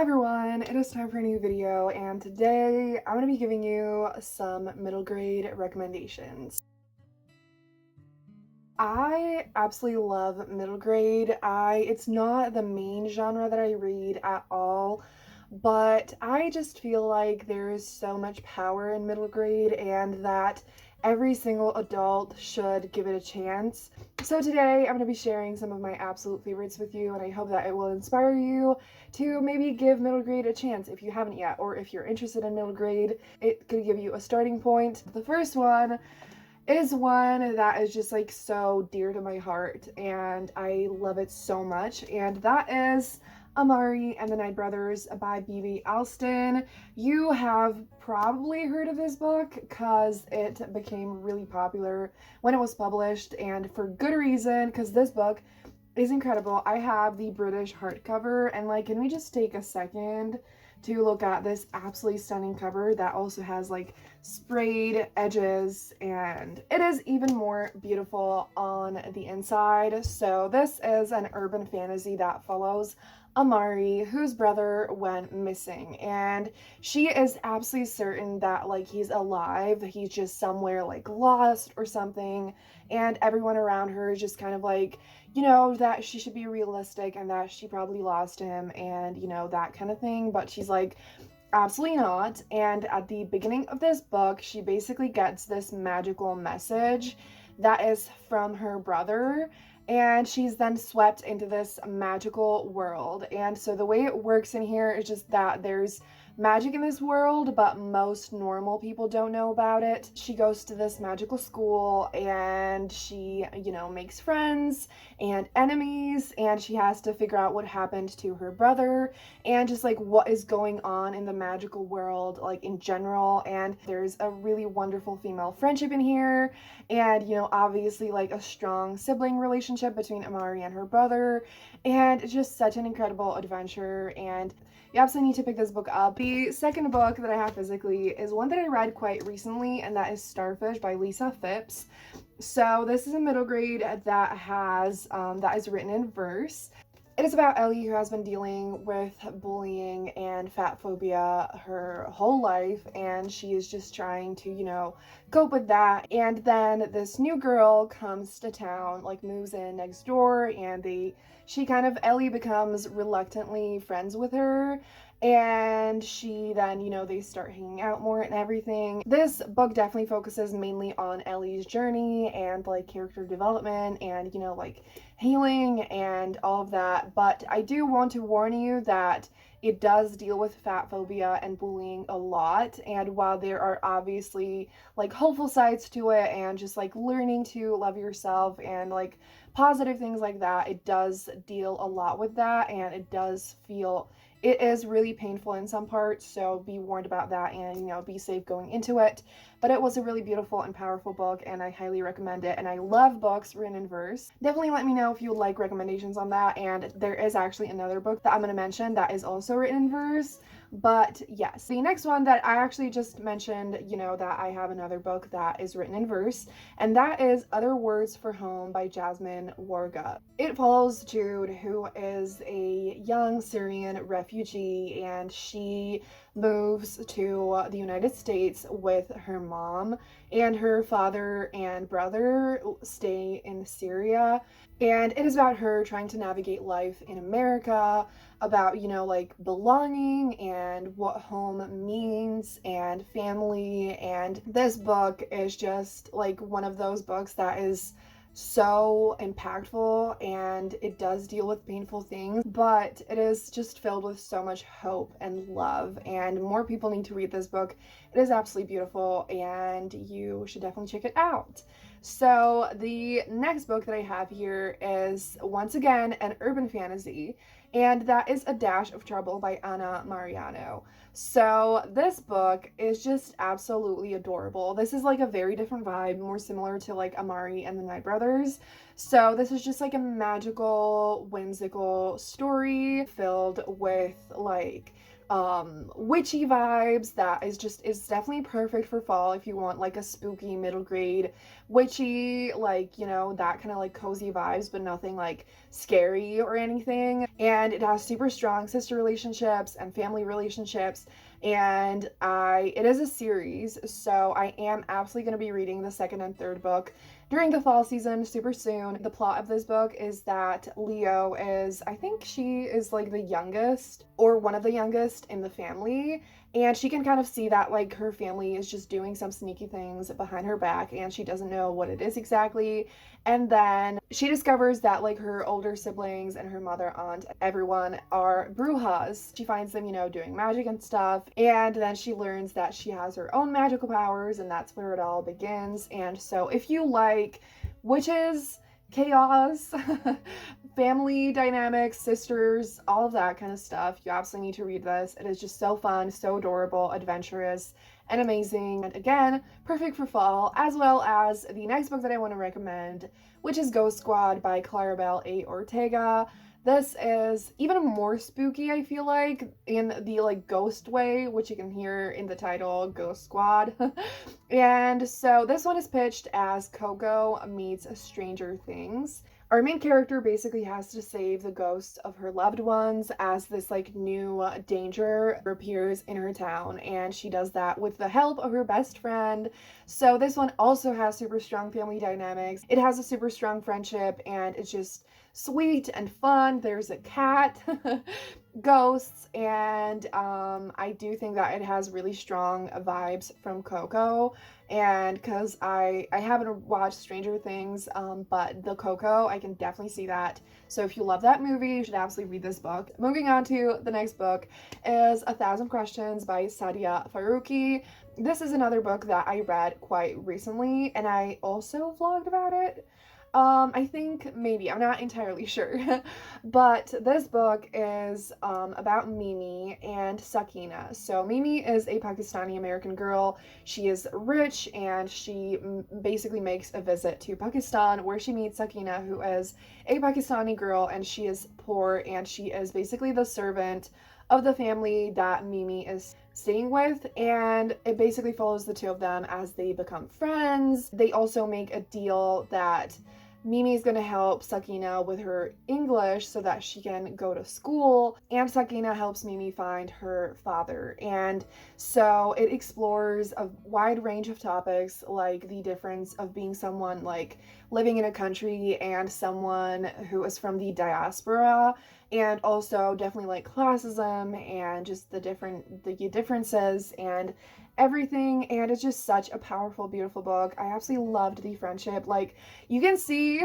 Hi everyone, it is time for a new video, and today I'm going to be giving you some middle grade recommendations. I absolutely love middle grade. It's not the main genre that I read at all, but I just feel like there is so much power in middle grade and that every single adult should give it a chance. So today I'm going to be sharing some of my absolute favorites with you, and I hope that it will inspire you to maybe give middle grade a chance if you haven't yet, or if you're interested in middle grade, it could give you a starting point. The first one is one that is just like so dear to my heart and I love it so much, and that is Amari and the Night Brothers by B.B. Alston. You have probably heard of this book because it became really popular when it was published, and for good reason, because this book is incredible. I have the British hardcover, and like, can we just take a second to look at this absolutely stunning cover that also has like sprayed edges, and it is even more beautiful on the inside. So this is an urban fantasy that follows Amari, whose brother went missing, and she is absolutely certain that like he's alive, he's just somewhere like lost or something, and everyone around her is just kind of like, that she should be realistic and that she probably lost him and, that kind of thing. But she's like, absolutely not. And at the beginning of this book, she basically gets this magical message that is from her brother. And she's then swept into this magical world. And so the way it works in here is just that there's magic in this world, but most normal people don't know about it. She goes to this magical school and she, makes friends and enemies, and she has to figure out what happened to her brother and just like what is going on in the magical world, like in general. And there's a really wonderful female friendship in here, and obviously like a strong sibling relationship between Amari and her brother, and it's just such an incredible adventure, and you absolutely need to pick this book up. The second book that I have physically is one that I read quite recently, and that is Starfish by Lisa Phipps. So this is a middle grade that is written in verse. It is about Ellie, who has been dealing with bullying and fat phobia her whole life, and she is just trying to, cope with that. And then this new girl comes to town, like moves in next door, and Ellie becomes reluctantly friends with her, and she then, they start hanging out more and everything. This book definitely focuses mainly on Ellie's journey and like character development and, like healing and all of that. But I do want to warn you that it does deal with fat phobia and bullying a lot. And while there are obviously like hopeful sides to it and just like learning to love yourself and like positive things like that, it does deal a lot with that, and it is really painful in some parts, so be warned about that and, be safe going into it. But it was a really beautiful and powerful book, and I highly recommend it. And I love books written in verse. Definitely let me know if you would like recommendations on that. And there is actually another book that I'm going to mention that is also written in verse. But yes, the next one that I actually just mentioned, that I have another book that is written in verse, and that is Other Words for Home by Jasmine Warga. It follows Jude, who is a young Syrian refugee, and she moves to the United States with her mom, and her father and brother stay in Syria. And it is about her trying to navigate life in America, about, like belonging and what home means and family. And this book is just like one of those books that is so impactful, and it does deal with painful things, but it is just filled with so much hope and love, and more people need to read this book. It is absolutely beautiful, and you should definitely check it out. So the next book that I have here is once again an urban fantasy, and that is A Dash of Trouble by Anna Mariano. So this book is just absolutely adorable. This is like a very different vibe, more similar to like Amari and the Night Brothers. So this is just like a magical, whimsical story filled with like witchy vibes that is definitely perfect for fall if you want like a spooky middle grade witchy, like, you know, that kind of like cozy vibes, but nothing like scary or anything. And it has super strong sister relationships and family relationships. And it is a series, so I am absolutely going to be reading the second and third book during the fall season super soon. The plot of this book is that Leo is, I think she is like the youngest or one of the youngest in the family, and she can kind of see that like her family is just doing some sneaky things behind her back and she doesn't know what it is exactly. And then she discovers that like her older siblings and her mother, aunt, everyone are brujas. She finds them, you know, doing magic and stuff. And then she learns that she has her own magical powers, and that's where it all begins. And so if you like witches, chaos, family dynamics, sisters, all of that kind of stuff, you absolutely need to read this. It is just so fun, so adorable, adventurous, and amazing. And again, perfect for fall, as well as the next book that I want to recommend, which is Ghost Squad by Claribel A. Ortega. This is even more spooky, I feel like, in the like ghost way, which you can hear in the title, Ghost Squad. And so this one is pitched as Coco meets Stranger Things. Our main character basically has to save the ghosts of her loved ones as this like new danger appears in her town, and she does that with the help of her best friend. So this one also has super strong family dynamics. It has a super strong friendship, and it's just sweet and fun. There's a cat, ghosts, and I do think that it has really strong vibes from Coco. And because I haven't watched Stranger Things, but the Coco, I can definitely see that. So if you love that movie, you should absolutely read this book. Moving on to the next book is A Thousand Questions by Sadia Faruqi. This is another book that I read quite recently, and I also vlogged about it. I think maybe, I'm not entirely sure. But this book is about Mimi and Sakina. So Mimi is a Pakistani American girl. She is rich, and she basically makes a visit to Pakistan where she meets Sakina, who is a Pakistani girl, and she is poor, and she is basically the servant of the family that Mimi is staying with, and it basically follows the two of them as they become friends. They also make a deal that Mimi is going to help Sakina with her English so that she can go to school, and Sakina helps Mimi find her father. And so it explores a wide range of topics, like the difference of being someone like living in a country and someone who is from the diaspora, and also definitely like classism and just the differences and everything. And it's just such a powerful, beautiful book. I absolutely loved the friendship. Like, you can see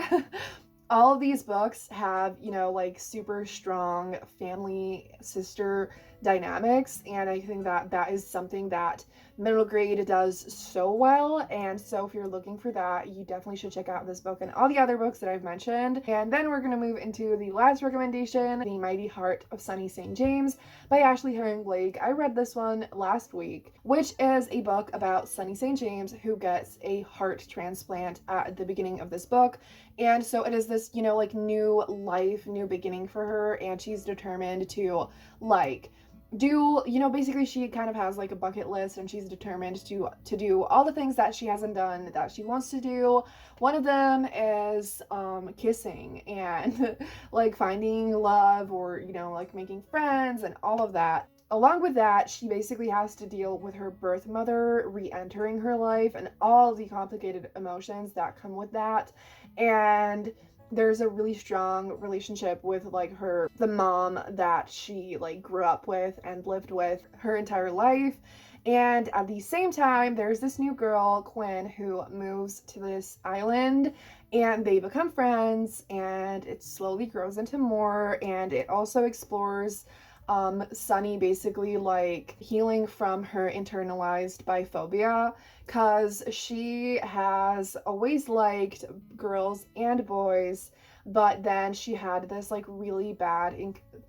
all of these books have, you know, like super strong family sister dynamics, and I think that that is something that middle grade does so well. And so if you're looking for that, you definitely should check out this book and all the other books that I've mentioned. And then we're going to move into the last recommendation, The Mighty Heart of Sunny St. James by Ashley Herring Blake. I read this one last week, which is a book about Sunny St. James, who gets a heart transplant at the beginning of this book. And so it is this, you know, like new life, new beginning for her, and she's determined to like do, you know, basically she kind of has like a bucket list, and she's determined to do all the things that she hasn't done that she wants to do. One of them is kissing and like finding love, or, you know, like making friends and all of that. Along with that, she basically has to deal with her birth mother re-entering her life and all the complicated emotions that come with that. And there's a really strong relationship with like the mom that she like grew up with and lived with her entire life. And at the same time, there's this new girl, Quinn, who moves to this island, and they become friends, and it slowly grows into more. And it also explores Sunny basically like healing from her internalized biphobia, because she has always liked girls and boys, but then she had this like really bad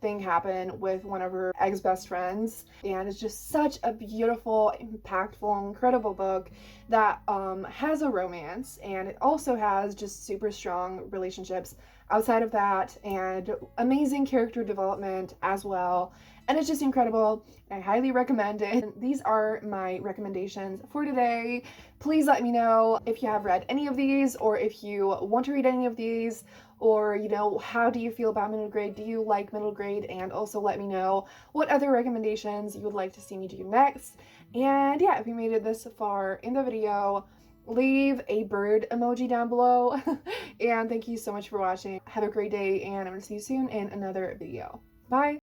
thing happen with one of her ex-best friends, and it's just such a beautiful, impactful, incredible book that has a romance, and it also has just super strong relationships outside of that, and amazing character development as well. And it's just incredible. I highly recommend it. And these are my recommendations for today. Please let me know if you have read any of these, or if you want to read any of these, or how do you feel about middle grade? Do you like middle grade? And also let me know what other recommendations you would like to see me do next. And yeah, if you made it this far in the video, leave a bird emoji down below. And thank you so much for watching. Have a great day, and I'm gonna see you soon in another video. Bye.